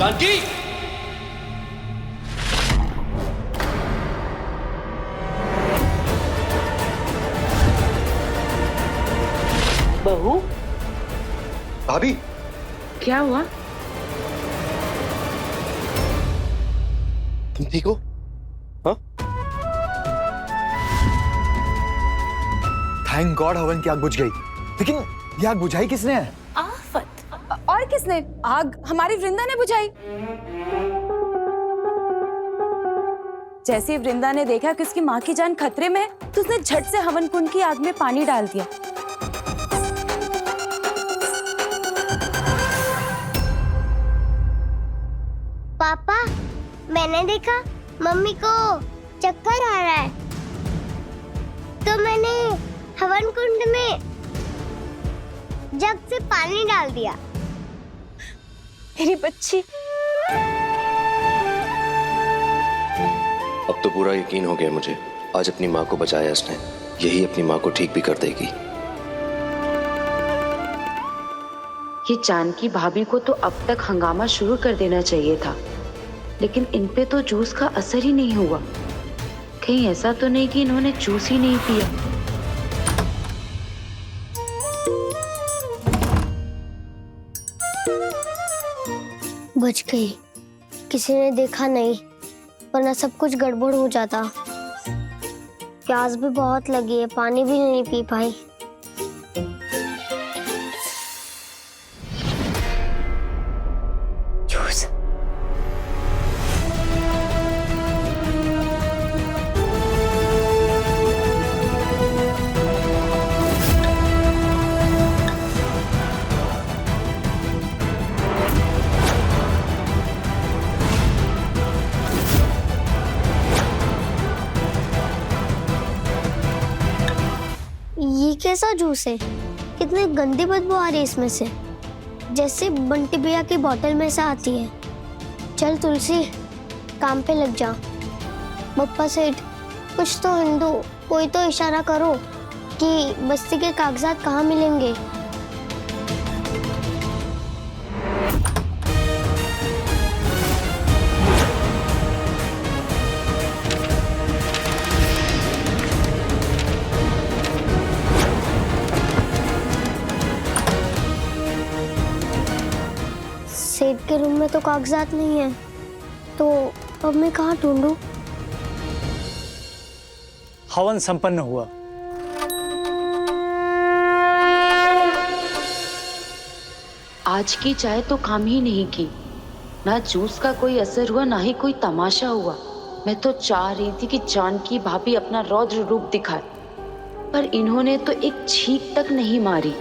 जानकी! बहू, भाभी, क्या हुआ? तुम ठीक हो? हाँ? थैंक गॉड हवन की आग बुझ गई। लेकिन ये आग बुझाई किसने है? आफत। और किसने? आग हमारी वृंदा ने बुझाई। जैसे ही वृंदा ने देखा कि उसकी माँ की जान खतरे में है, तो उसने झट से हवन कुंड की आग में पानी डाल दिया। पापा, मैंने देखा मम्मी को चक्कर आ रहा है, तो मैंने हवन कुंड में जग से पानी डाल दिया। मेरी बच्ची। अब तो पूरा यकीन हो गया मुझे, आज अपनी माँ को बचाया इसने, यही अपनी माँ को ठीक भी कर देगी। ये जानकी भाभी को तो अब तक हंगामा शुरू कर देना चाहिए था, लेकिन इन पे तो जूस का असर ही नहीं हुआ। कहीं ऐसा तो नहीं कि इन्होंने जूस ही नहीं पिया। बच गई, किसी ने देखा नहीं, वरना सब कुछ गड़बड़ हो जाता। प्यास भी बहुत लगी है, पानी भी नहीं पी पाई। जूस। ये कैसा जूस है? कितनी गंदी बदबू आ रही है इसमें से, जैसे बंटी भैया की बोतल में से आती है। चल तुलसी, काम पे लग जा। बप्पा सेठ, कुछ तो हिंदू, कोई तो इशारा करो कि बस्ती के कागजात कहाँ मिलेंगे। सेठ के रूम में तो कागजात नहीं है, तो अब मैं कहाँ ढूंढूं? हवन संपन्न हुआ। आज की चाय तो काम ही नहीं की, ना जूस का कोई असर हुआ, ना ही कोई तमाशा हुआ। मैं तो चाह रही थी कि जानकी भाभी अपना रौद्र रूप दिखाए, पर इन्होंने तो एक छींक तक नहीं मारी।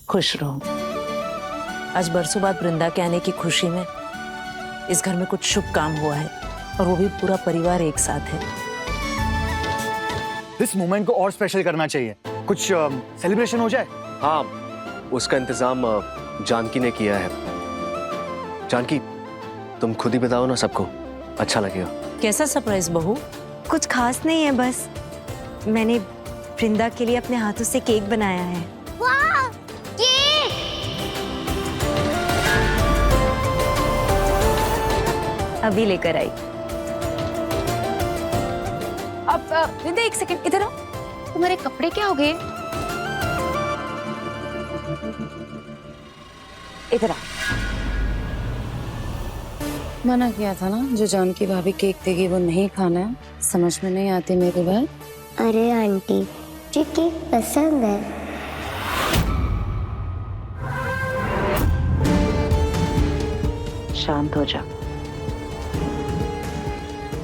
खुश रहो। आज बरसों बाद वृंदा के आने की खुशी में इस घर में कुछ शुभ काम हुआ है, और वो भी पूरा परिवार एक साथ है। इस मोमेंट को और स्पेशल करना चाहिए, कुछ सेलिब्रेशन हो जाए। हाँ, उसका इंतजाम जानकी ने किया है। जानकी, तुम खुद ही बताओ ना सबको, अच्छा लगेगा। कैसा सरप्राइज बहू? कुछ खास नहीं है, बस मैंने वृंदा के लिए अपने हाथों से केक बनाया है। वाह, केक! अभी लेकर आई। अब वृंदा, एक सेकंड इधर आओ। तुम्हारे कपड़े क्या हो गए? इधर आ। मना किया था ना, जो जानकी भाभी केक देगी वो नहीं खाना है। समझ में नहीं आती मेरी बात। अरे आंटी, मुझे केक पसंद है। शांत हो जा।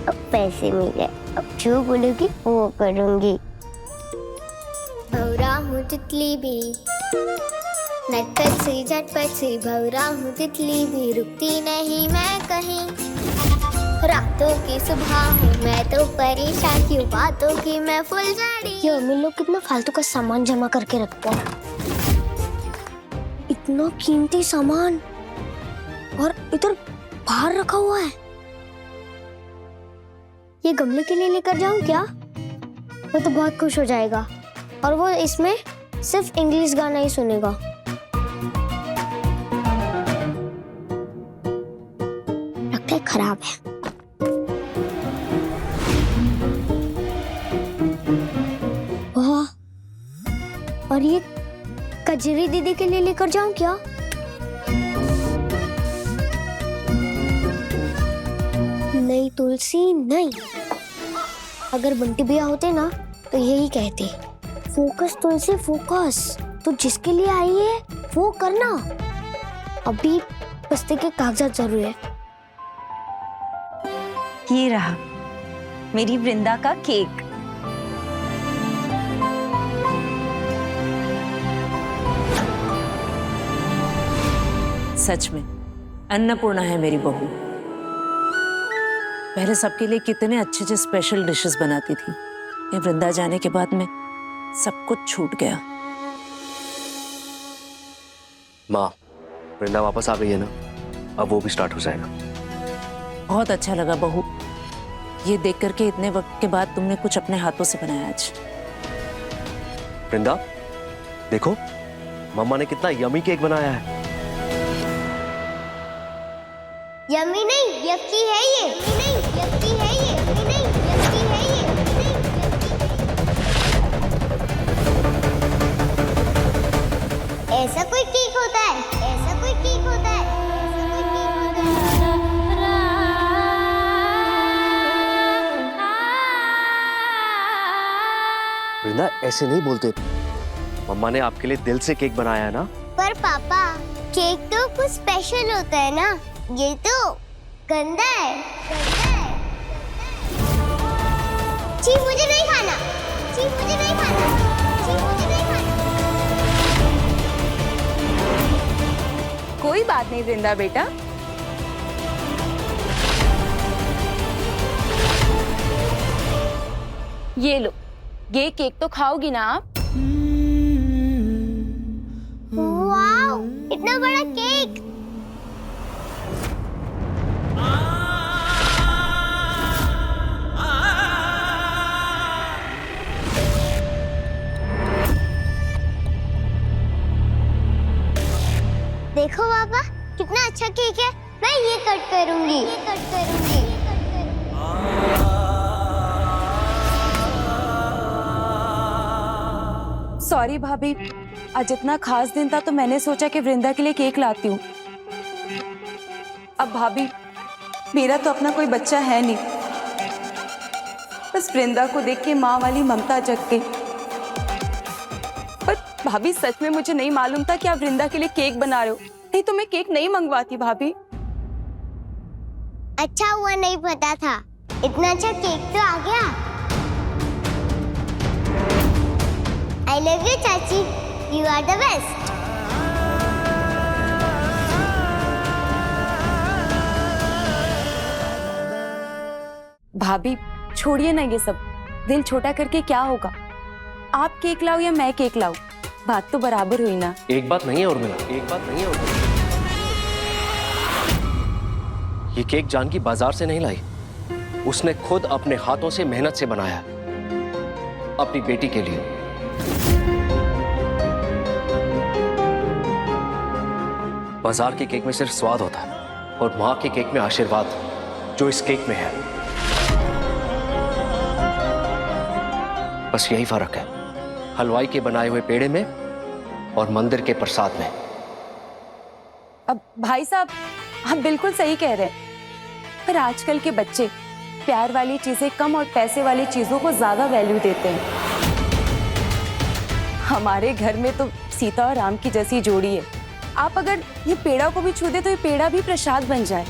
अब पैसे मिले, अब जो बोलोगी वो करूंगी। भौरा हूँ तितली भी, नटखट सी झटपट सी भौरा हूँ तितली भी, रुकती नहीं मैं कहीं। रातों की सुबह हूँ मैं तो परेशान क्यों, बातों की मैं फुलझड़ी। ये अमीर लोग कितना फालतू का सामान जमा करके रखते हैं। इतना कीमती सामान और इधर बाहर रखा हुआ है। ये गमले के लिए लेकर जाऊं क्या? वो तो बहुत खुश हो जाएगा और वो इसमें सिर्फ इंग्लिश गाना ही सुनेगा। लगता है खराब है। वाह, और ये कजरी दीदी के लिए लेकर जाऊं क्या? नहीं तुलसी नहीं। अगर बंटी भैया होते ना तो यही कहते, फोकस तुलसी फोकस, तो जिसके लिए आई है वो करना। अभी बस्ते के कागजात जरूर है। ये रहा मेरी वृंदा का केक। सच में अन्नपूर्णा है मेरी बहू। पहले सबके लिए कितने अच्छे अच्छे स्पेशल डिशेस बनाती थी। ये वृंदा जाने के बाद में सब कुछ छूट गया। माँ, वृंदा वापस आ गई है ना, अब वो भी स्टार्ट हो जाएगा। बहुत अच्छा लगा बहू, ये देख करके इतने वक्त के बाद तुमने कुछ अपने हाथों से बनाया आज। वृंदा देखो, मम्मा ने कितना यमी केक बनाया है। यम्मी नहीं यक्की है ये, नहीं यक्की है ये, नहीं यक्की है ये, नहीं यक्की। ऐसा कोई केक होता है, ऐसा कोई केक होता है, ऐसा कोई केक होता है। वृंदा ऐसे नहीं बोलते, मम्मा ने आपके लिए दिल से केक बनाया है ना। पर पापा, केक तो कुछ स्पेशल होता है ना, ये तो गंदा है, गंदा है। जी मुझे नहीं खाना, जी मुझे नहीं खाना, जी मुझे नहीं खाना। कोई बात नहीं वृंदा बेटा, ये लो, ये केक तो खाओगी ना आप? वाओ, इतना बड़ा केक। देखो पापा, कितना अच्छा केक है। मैं ये कट करूंगी, ये कट करूंगी, ये कट करूंगी। सॉरी भाभी, आज इतना खास दिन था तो मैंने सोचा कि वृंदा के लिए केक लाती हूँ। अब भाभी, मेरा तो अपना कोई बच्चा है नहीं, बस वृंदा को देख के माँ वाली ममता जग गई। पर भाभी सच में मुझे नहीं मालूम था कि आप वृंदा के लिए केक बना रहे हो, नहीं तो मैं केक नहीं मंगवाती भाभी। अच्छा हुआ नहीं पता था, इतना अच्छा केक तो आ गया। I love you चाची, you are the best। भाभी छोड़िए ना ये सब, दिल छोटा करके क्या होगा। आप केक लाओ या मैं केक लाऊं, बात तो बराबर हुई ना। एक बात नहीं है उर्मिला, एक बात नहीं है उर्मिला। ये केक जानकी बाजार से नहीं लाई, उसने खुद अपने हाथों से मेहनत से बनाया अपनी बेटी के लिए। बाजार के केक में सिर्फ स्वाद होता है और माँ के केक में आशीर्वाद, जो इस केक में है। बस यही फर्क है हलवाई के बनाए हुए पेड़े में और मंदिर के प्रसाद में। अब भाई साहब, आप बिल्कुल सही कह रहे हैं, पर आजकल के बच्चे प्यार वाली चीजें कम और पैसे वाली चीजों को ज्यादा वैल्यू देते हैं। हमारे घर में तो सीता और राम की जैसी जोड़ी है। आप अगर ये पेड़ा को भी छू दे तो ये पेड़ा भी प्रसाद बन जाए।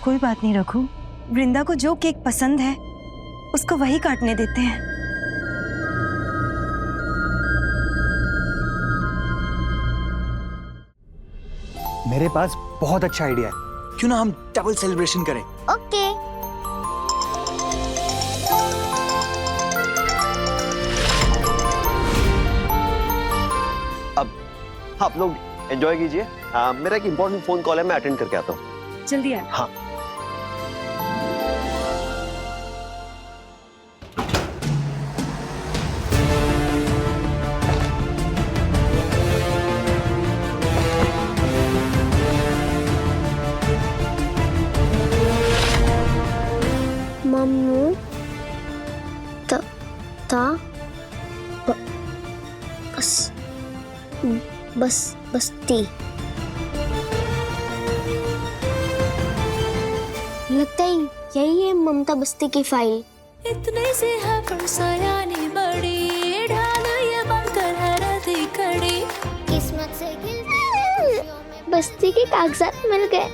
कोई बात नहीं रघु, वृंदा को जो केक पसंद है उसको वही काटने देते हैं। मेरे पास बहुत अच्छा आइडिया है, क्यों ना हम डबल सेलिब्रेशन करें। ओके। अब आप लोग एंजॉय कीजिए। मेरा एक इंपॉर्टेंट फोन कॉल है, मैं अटेंड करके आता हूँ। जल्दी आए। हाँ। बस बस बस्ती। लगता है यही है ममता बस्ती की फाइल। इतने से है फरसायानी बड़ी ढाल ये बनकर है रति कड़ी किस्मत से बस्ती के कागजात मिल गए।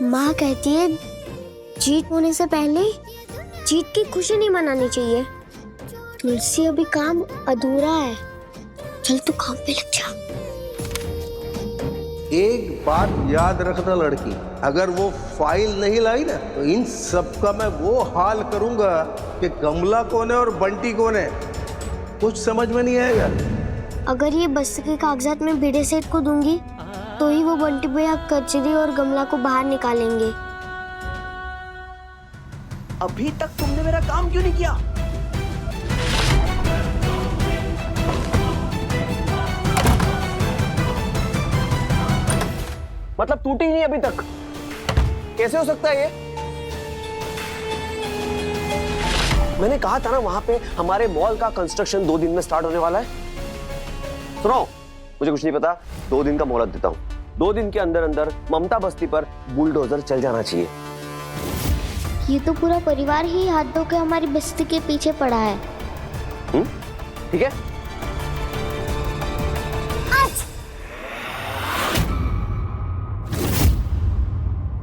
माँ कहती है जीत होने से पहले जीत की खुशी नहीं मनानी चाहिए। तुलसी अभी काम अधूरा है, चल तू काम पे लग जा। एक बात याद रखना लड़की, अगर वो फाइल नहीं लाई ना तो इन सब का मैं वो हाल करूंगा कि कमला कौन है और बंटी कौन है, कुछ समझ में नहीं आएगा। अगर ये बस्ती के कागजात में भिड़े सेठ को दूंगी तो ही वो बंटी भैया कचरी और गमला को बाहर निकालेंगे। अभी तक तुमने मेरा काम क्यों नहीं किया? मतलब टूटी नहीं अभी तक? कैसे हो सकता है ये? मैंने कहा था ना वहां पे हमारे मॉल का कंस्ट्रक्शन 2 दिन में स्टार्ट होने वाला है। सुनो, मुझे कुछ नहीं पता, 2 दिन का मोहलत देता हूँ। 2 दिन के अंदर अंदर ममता बस्ती पर बुलडोजर चल जाना चाहिए। ये तो पूरा परिवार ही हाथ धो के हमारी बस्ती के पीछे पड़ा है। ठीक है?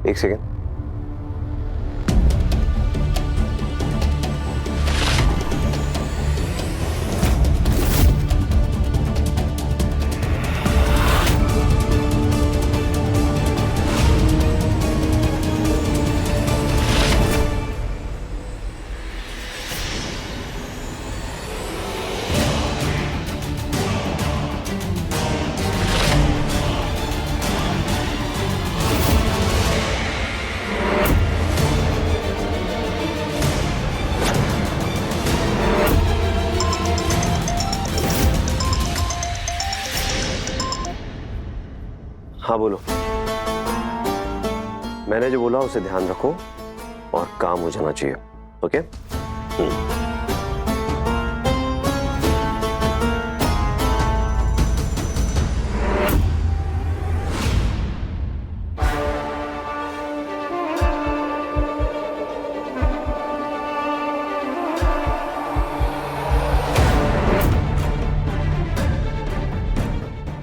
एक सेकेंड। हाँ बोलो। मैंने जो बोला उसे ध्यान रखो और काम हो जाना चाहिए। ओके?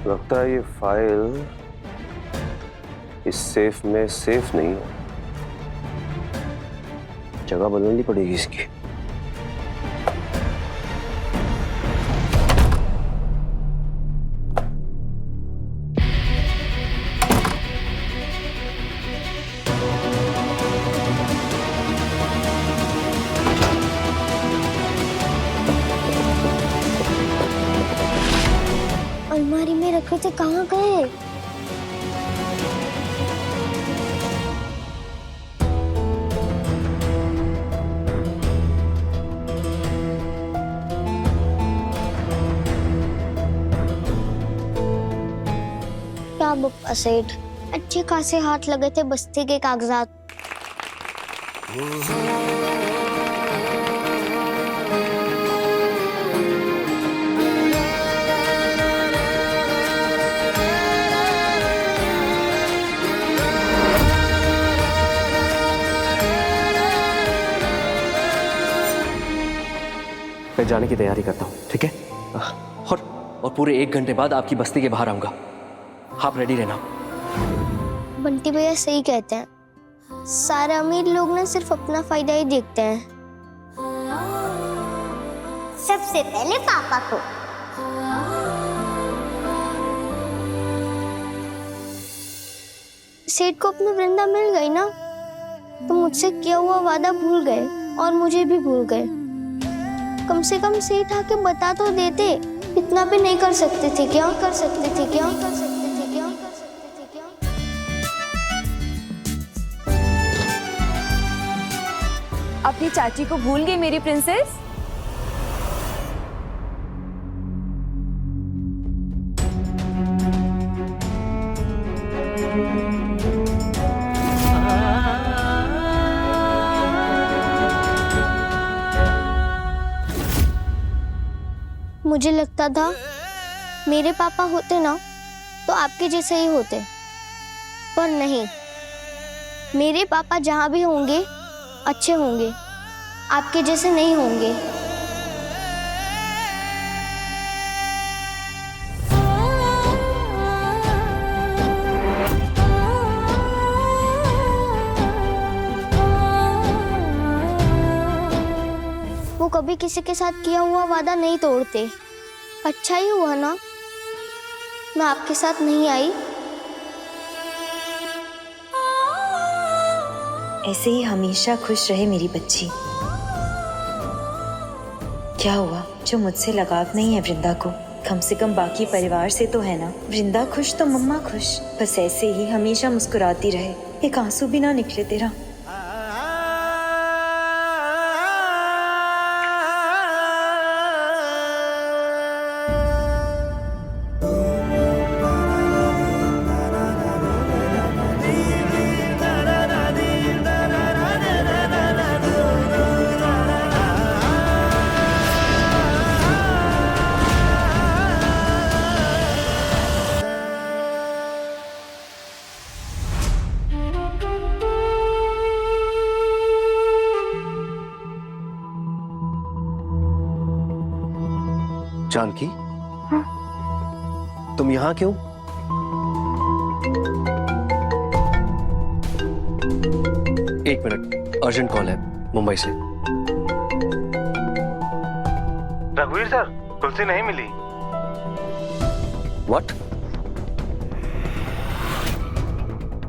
लगता है ये फाइल इस सेफ में सेफ नहीं है, जगह बदलनी पड़ेगी इसकी। अलमारी में रखे थे, कहाँ गए? क्या बप्पा सेठ, अच्छे खासे हाथ लगे थे बस्ती के कागजात। मैं जाने की तैयारी करता हूँ, ठीक है? और पूरे 1 घंटे बाद आपकी बस्ती के बाहर आऊंगा। आप रेडी रहना। बंटी भैया सही कहते हैं, सारे अमीर लोग ना सिर्फ अपना फायदा ही देखते हैं। सबसे पहले पापा को। सेठ को अपनी वृंदा मिल गई ना, तो मुझसे किया हुआ वादा भूल गए और मुझे भी भूल गए। कम से कम सेठ आके बता तो देते, इतना भी नहीं कर सकते थे क्या? कर सकते थे क्या? कर सकते थे क्या? कर सकते थे क्या? अपनी चाची को भूल गई मेरी प्रिंसेस? मुझे लगता था मेरे पापा होते ना तो आपके जैसे ही होते, पर नहीं, मेरे पापा जहाँ भी होंगे अच्छे होंगे, आपके जैसे नहीं होंगे। वो कभी किसी के साथ किया हुआ वादा नहीं तोड़ते। अच्छा ही हुआ ना मैं आपके साथ नहीं आई। ऐसे ही हमेशा खुश रहे मेरी बच्ची। क्या हुआ, जो मुझसे लगाव नहीं है वृंदा को, कम से कम बाकी परिवार से तो है ना। वृंदा खुश तो मम्मा खुश। बस ऐसे ही हमेशा मुस्कुराती रहे, एक आंसू भी ना निकले तेरा। जानकी, तुम यहाँ क्यों? एक मिनट, अर्जेंट कॉल है मुंबई से। रघुवीर सर, तुलसी नहीं मिली। व्हाट?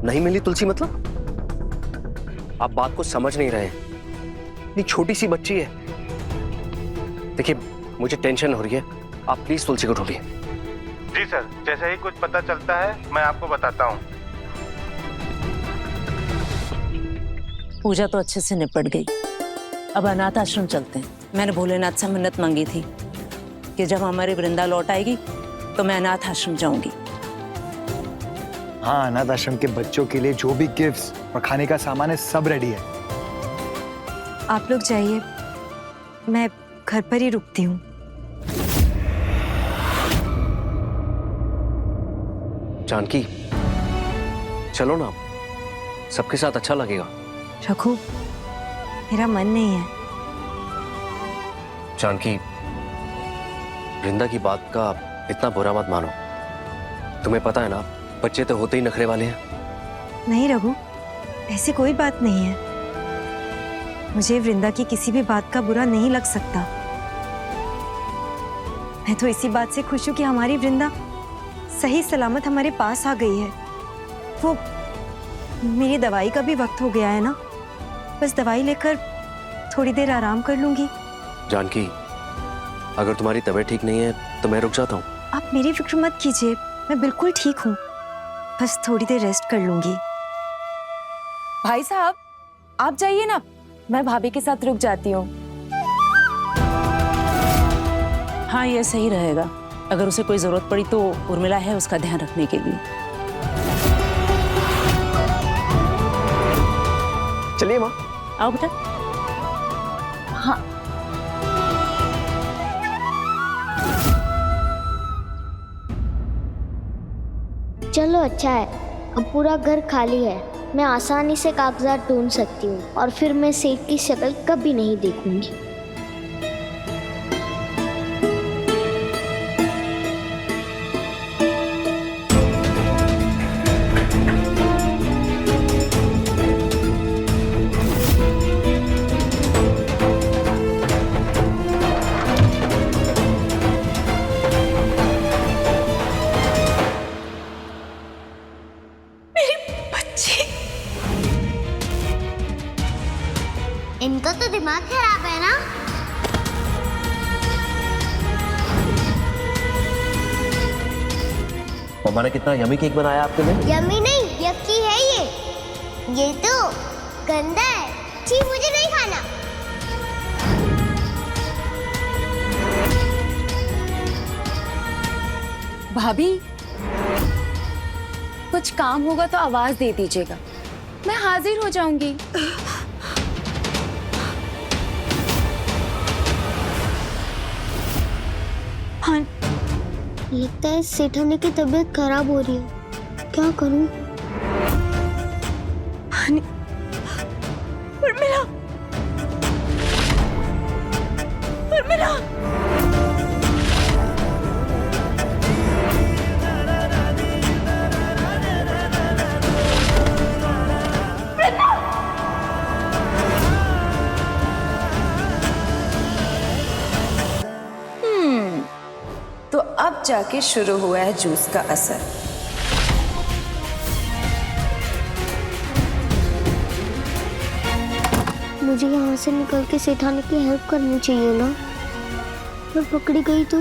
नहीं मिली तुलसी मतलब? आप बात को समझ नहीं रहे। इतनी छोटी सी बच्ची है। देखिए, मुझे टेंशन हो रही है, आप प्लीज तुलसी को ढूंढिए। जी सर, जैसे ही कुछ पता चलता है मैं आपको बताता हूँ। पूजा तो अच्छे से निपट गई, अब अनाथ आश्रम चलते हैं। मैंने भोलेनाथ से मन्नत मांगी थी कि जब हमारी वृंदा लौट आएगी तो मैं अनाथ आश्रम जाऊंगी। हाँ, अनाथ आश्रम के बच्चों के लिए जो भी गिफ्ट्स और खाने का सामान है सब रेडी है। आप लोग जाइए, मैं घर पर ही रुकती हूँ। जानकी, चलो ना, सबके साथ अच्छा लगेगा। रघु, मेरा मन नहीं है। जानकी, वृंदा की बात का इतना बुरा मत मानो। तुम्हें पता है ना, बच्चे तो होते ही नखरे वाले हैं। नहीं रघु, ऐसी कोई बात नहीं है। मुझे वृंदा की किसी भी बात का बुरा नहीं लग सकता। मैं तो इसी बात से खुश हूँ कि हमारी वृंदा सही सलामत हमारे पास आ गई है। वो मेरी दवाई का भी वक्त हो गया है ना, बस दवाई लेकर थोड़ी देर आराम कर लूंगी। जानकी, अगर तुम्हारी तबीयत ठीक नहीं है तो मैं रुक जाता हूँ। आप मेरी फिक्र मत कीजिए, मैं बिल्कुल ठीक हूँ, बस थोड़ी देर रेस्ट कर लूंगी। भाई साहब, आप जाइए ना, मैं भाभी के साथ रुक जाती हूँ। हाँ, ये सही रहेगा। अगर उसे कोई जरूरत पड़ी तो उर्मिला है उसका ध्यान रखने के लिए। चलिए माँ। आओ बेटा। हाँ, चलो अच्छा है, अब पूरा घर खाली है। मैं आसानी से कागजात ढूंढ सकती हूँ और फिर मैं सेठ की शक्ल कभी नहीं देखूंगी। इनका तो दिमाग खराब है ना। मम्मा ने कितना यमी केक बनाया आपके लिए। यम्मी नहीं, यक्की है ये तो गंदा है। छी, मुझे नहीं खाना। भाभी, कुछ काम होगा तो आवाज दे दीजिएगा, मैं हाजिर हो जाऊंगी। लगता है सेठानी की तबीयत खराब हो रही है। क्या करूं? उर्मिला, उर्मिला, तो अब जाके शुरू हुआ है जूस का असर। मुझे यहाँ से निकल के सेठानी की हेल्प करनी चाहिए ना। मैं पकड़ी गई तो